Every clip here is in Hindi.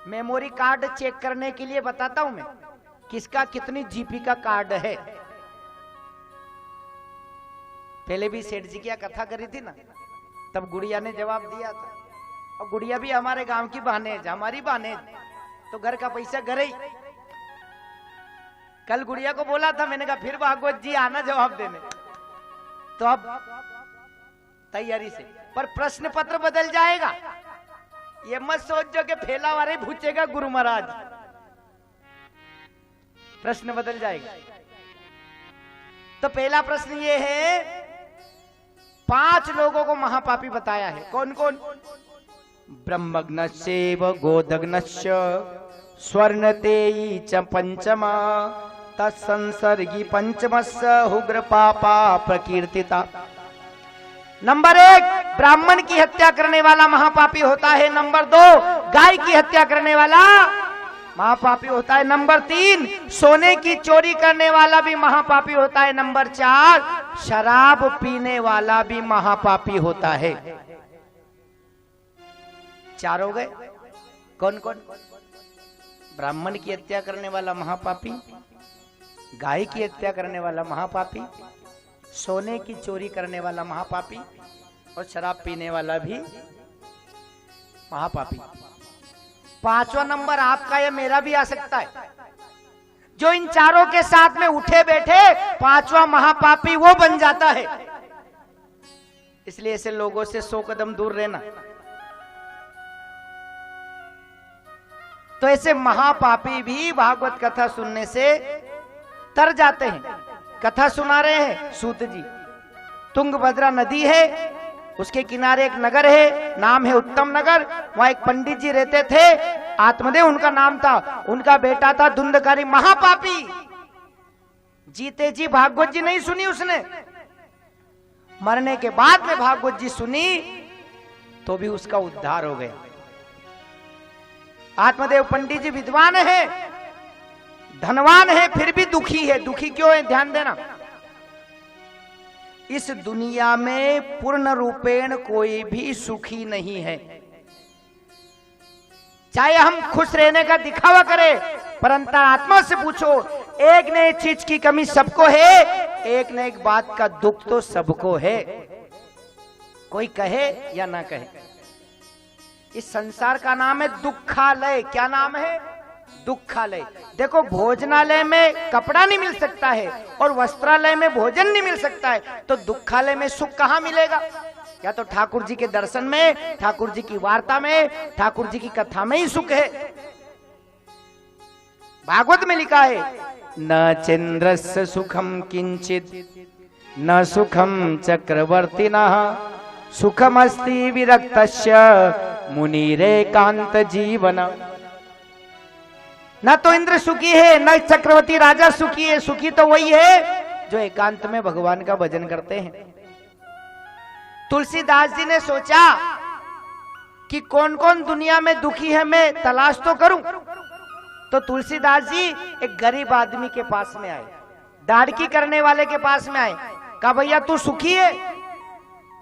मेमोरी कार्ड चेक करने के लिए बताता हूं मैं, किसका कितनी जीबी का कार्ड है। पहले भी सेठ जी की कथा करी थी ना, तब गुड़िया ने जवाब दिया था। और गुड़िया भी हमारे गांव की बहनेज, हमारी बहनेज, तो घर का पैसा घर ही। कल गुड़िया को बोला था मैंने, कहा फिर भागवत जी आना जवाब देने, तो अब तैयारी से। पर प्रश्न पत्र बदल जाएगा, ये मत सोचो कि फैला वाले पूछेगा गुरु महाराज, प्रश्न बदल जाएगा। तो पहला प्रश्न ये है, 5 लोगों को महापापी बताया है। कौन कौन? ब्रह्मग्नस्यैव गोदग्नस्य स्वर्णतेयी च पंचमा तत्संसर्गी पंचमस्य उग्र पापा प्रकीर्तिता। नंबर 1 ब्राह्मण की हत्या करने वाला महापापी होता है। नंबर 2 गाय की हत्या करने वाला महापापी होता है। नंबर 3 सोने की चोरी करने वाला भी महापापी होता है। नंबर 4 शराब पीने वाला भी महापापी होता है। 4 हो गए। कौन कौन? ब्राह्मण की हत्या करने वाला महापापी, गाय की हत्या करने वाला महापापी, सोने की चोरी करने वाला महापापी और शराब पीने वाला भी महापापी। 5वां नंबर आपका या मेरा भी आ सकता है। जो इन चारों के साथ में उठे बैठे 5वां महापापी वो बन जाता है। इसलिए ऐसे लोगों से 100 कदम दूर रहना। तो ऐसे महापापी भी भागवत कथा सुनने से तर जाते हैं। कथा सुना रहे हैं सूत जी। तुंगभद्रा नदी है, उसके किनारे एक नगर है, नाम है उत्तम नगर। वहां एक पंडित जी रहते थे, आत्मदेव उनका नाम था। उनका बेटा था धुंधकारी महापापी। जीते जी भागवत जी नहीं सुनी उसने, मरने के बाद में भागवत जी सुनी तो भी उसका उद्धार हो गया। आत्मदेव पंडित जी विद्वान है, धनवान है, फिर भी दुखी है। दुखी क्यों है? ध्यान देना, इस दुनिया में पूर्ण रूपेण कोई भी सुखी नहीं है। चाहे हम खुश रहने का दिखावा करें, परंतु आत्मा से पूछो, एक न एक चीज की कमी सबको है, एक न एक बात का दुख तो सबको है। कोई कहे या ना कहे, इस संसार का नाम है दुखालय। क्या नाम है? दुखालय। देखो, भोजनालय में कपड़ा नहीं मिल सकता है और वस्त्रालय में भोजन नहीं मिल सकता है, तो दुखालय में सुख कहां मिलेगा? या तो ठाकुर जी के दर्शन में, ठाकुर जी की वार्ता में, ठाकुर जी की कथा में ही सुख है। भागवत में लिखा है, न चंद्रस्य सुखम किंचित न सुखम चक्रवर्तिनः सुखमस्ति विरक्तस्य मुनिरेकांत जीवन। न तो इंद्र सुखी है, न चक्रवर्ती राजा सुखी है। सुखी तो वही है जो एकांत में भगवान का भजन करते हैं। तुलसीदास जी ने सोचा कि कौन कौन दुनिया में दुखी है, मैं तलाश तो करूं। तो तुलसीदास जी एक गरीब आदमी के पास में आए, दाढ़की करने वाले के पास में आए। कहा, भैया तू सुखी है?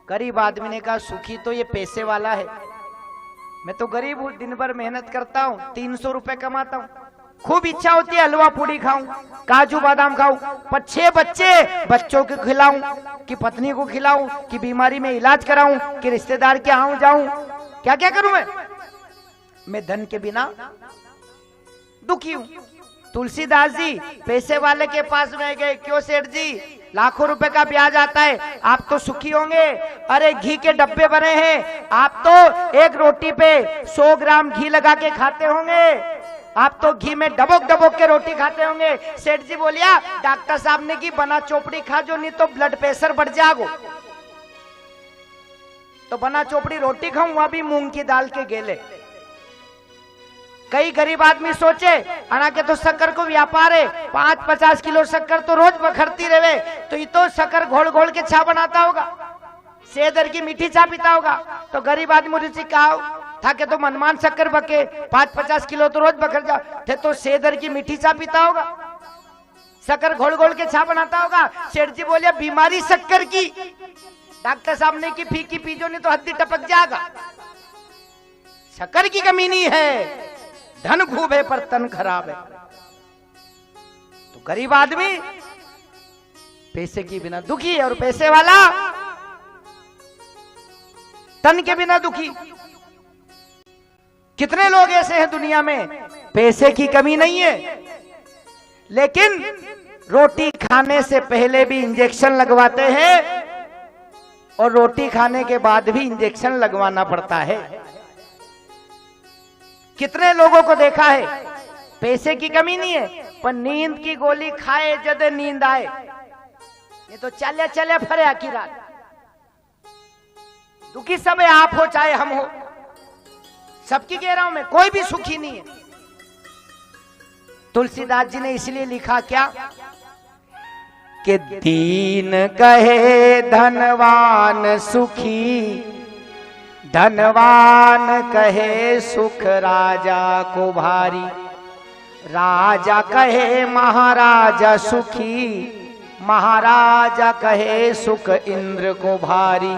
गरीब आदमी ने कहा, सुखी तो ये पैसे वाला है, मैं तो गरीब हूं, दिन भर मेहनत करता हूं, 300 रुपए कमाता हूं। खूब इच्छा होती है हलवा पूड़ी खाऊं, काजू बादाम खाऊं, पर 6 बच्चे, बच्चों को खिलाऊं, कि पत्नी को खिलाऊं, कि बीमारी में इलाज कराऊं, कि रिश्तेदार के आऊं जाऊं, क्या क्या करूं मैं धन के बिना दुखी हूं। तुलसीदास जी पैसे वाले के पास में गए। क्यों सेठ जी, लाखों रुपए का ब्याज आता है, आप तो सुखी होंगे। अरे घी के डब्बे बने हैं, आप तो एक रोटी पे 100 ग्राम घी लगा के खाते होंगे, आप तो घी में डबोक डबोक के रोटी खाते होंगे। सेठ जी बोलिया, डॉक्टर साहब ने की बना चोपड़ी खा जो, नहीं तो ब्लड प्रेशर बढ़ जाएगो। तो बना चोपड़ी रोटी खाऊं, वहां भी मूंग की दाल के गेले। कई गरीब आदमी सोचे, अना के तो शक्कर को व्यापार है, 5-50 किलो शक्कर तो रोज बखरती रहे, तो ये तो शक्कर घोल घोल के चा बनाता होगा, सेदर की मीठी चा पीता होगा। तो गरीब आदमी रुचि कहा था कि तो मनमान शक्कर बके, 5-50 किलो तो रोज बखर जा थे, तो सेदर की मीठी चा पीता होगा, शक्कर घोल घोल के चा बनाता होगा। सेठ जी बोले, बीमारी शक्कर की, डॉक्टर साहब ने की फीकी पीजो नहीं तो हड्डी टपक जाएगा। शक्कर की कमी नहीं है, धन खूब है पर तन खराब है। तो गरीब आदमी पैसे के बिना दुखी है और पैसे वाला तन के बिना दुखी। कितने लोग ऐसे हैं दुनिया में, पैसे की कमी नहीं है लेकिन रोटी खाने से पहले भी इंजेक्शन लगवाते हैं और रोटी खाने के बाद भी इंजेक्शन लगवाना पड़ता है। कितने लोगों को देखा है, पैसे की कमी नहीं है पर नींद की गोली खाए जद नींद आए, ये तो चले चले फरे आखी रात। दुखी सब है, आप हो चाहे हम हो, सबकी कह रहा हूं मैं, कोई भी सुखी नहीं है। तुलसीदास जी ने इसलिए लिखा क्या कि दीन कहे धनवान सुखी, धनवान कहे सुख राजा को भारी, राजा कहे महाराजा सुखी, महाराजा कहे सुख इंद्र को भारी,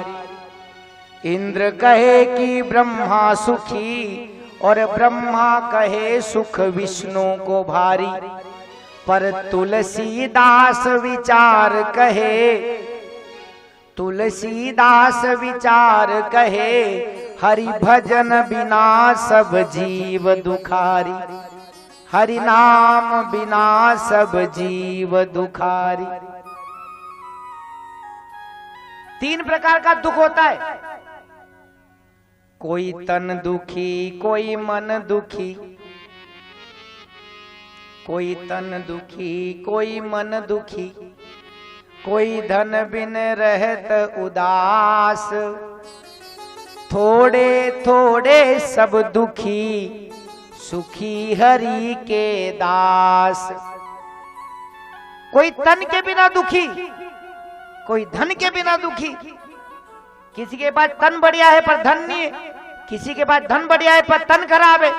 इंद्र कहे कि ब्रह्मा सुखी और ब्रह्मा कहे सुख विष्णु को भारी। पर तुलसीदास विचार कहे, तुलसीदास विचार कहे, हरि भजन बिना सब जीव दुखारी, हरि नाम बिना सब जीव दुखारी। 3 प्रकार का दुख होता है, कोई तन दुखी, कोई मन दुखी, कोई तन दुखी, कोई मन दुखी, कोई धन बिन रहत उदास, थोड़े थोड़े सब दुखी, सुखी हरि के दास। कोई तन के बिना दुखी, कोई धन के बिना दुखी। किसी के पास तन बढ़िया है पर धन नहीं है, किसी के पास धन बढ़िया है पर तन खराब है।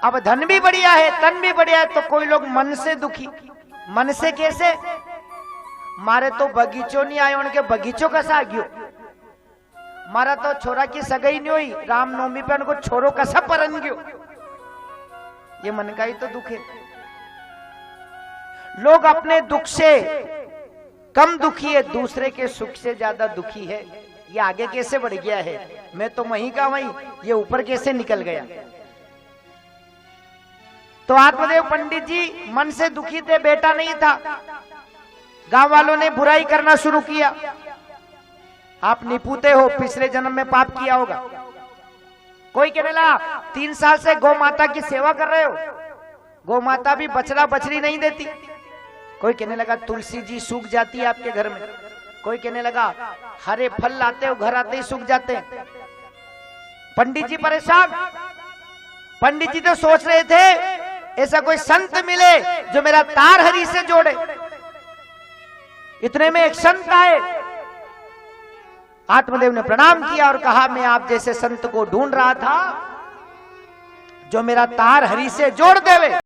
अब धन भी बढ़िया है, तन भी बढ़िया है, तो कोई लोग मन से दुखी। मन से कैसे? मारे तो बगीचों नहीं आए, उनके बगीचों कसा गयो, मारा तो छोरा की सगाई नहीं हुई, रामनवमी पे उनको छोरो कसा परन गयो, ये मन का ही तो दुख है। लोग अपने दुख से कम दुखी है, दूसरे के सुख से ज्यादा दुखी है। ये आगे कैसे बढ़ गया है, मैं तो वहीं का वहीं, ये ऊपर कैसे निकल गया। तो आत्मदेव पंडित जी मन से दुखी थे, बेटा नहीं था, गांव वालों ने बुराई करना शुरू किया। आप निपुते हो, पिछले जन्म में पाप किया होगा। कोई कहने लगा 3 साल से गौ माता की सेवा कर रहे हो, गौ माता भी बछड़ा बछड़ी नहीं देती। कोई कहने लगा तुलसी जी सूख जाती है आपके घर में। कोई कहने लगा हरे फल लाते हो, घर आते ही सूख जाते हैं। पंडित जी परेशान। पंडित जी तो सोच रहे थे ऐसा कोई संत मिले जो मेरा तार हरि से जोड़े। इतने में एक संत आए, आत्मदेव ने प्रणाम किया और कहा मैं आप जैसे संत को ढूंढ रहा था जो मेरा तार हरि से जोड़ देवे।